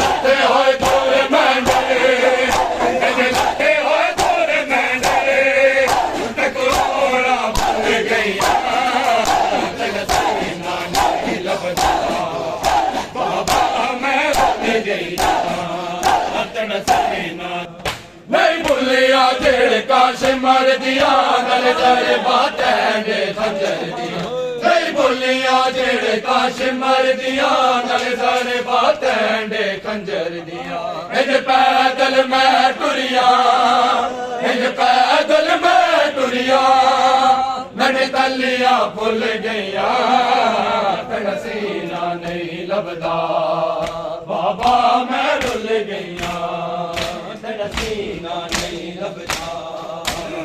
लाते होए थोड़े मेंढरे लाते होए थोड़े मेंढरे टकोरा बन गईया तेरा सीना नहीं लभदा बाबा मैं बन गईया तेरा सीना नहीं भुलिया जेड़े काश मर दिया गल तेरे बातें दे खंजर दिया नहीं भुलिया जेड़े काश मर दिया गल तेरे बातें दे खंजर दिया इंज पैदल मैं टुरिया इंज पैदल मैं टुरिया मैंने तलिया भुल गईया तेरा सीना नहीं लभदा बाबा मैं रुल गईया तेरा सीना नहीं लभदा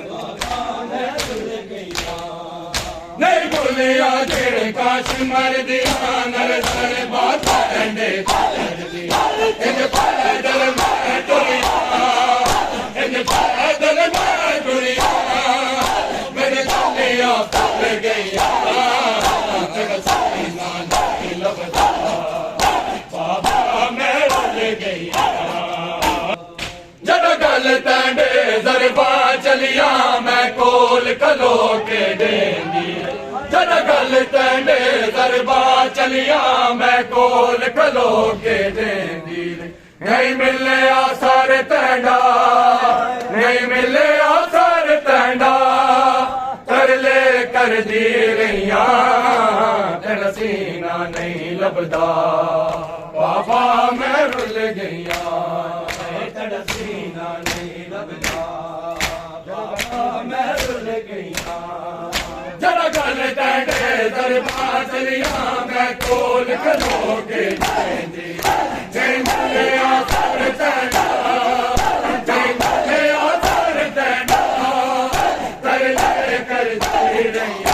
बाबा मैं रुल गईया नहीं भुलिया जेड़े काश मर दिया नर सारे बात एंडे इंज पैदल मैं टुरिया इंज पैदल मैं टुरिया मेरे तलिया भुल गईया तेरा सीना नहीं लभदा बाबा मैं रुल गईया जद गल तैंडे जरबा चलिया मैं कोल खलो के देंदी जद गल तैंडे जरबा चलिया मैं कोल खलो के देंदी नहीं मिले आसार तैंडा नहीं मिले आसार तैंडा तरले कर दी रहिया तेरा सीना नहीं लभदा बाबा मैं रुल गईया तेरा सीना नहीं लभदा बाबा मैं रुल गईया जरा गल तैंडे दरबार चलिया मैं कोल खलो के देंदी जै मिले आसर तैंडा जै मिले आसर तैंडा तरले कर दी रहिया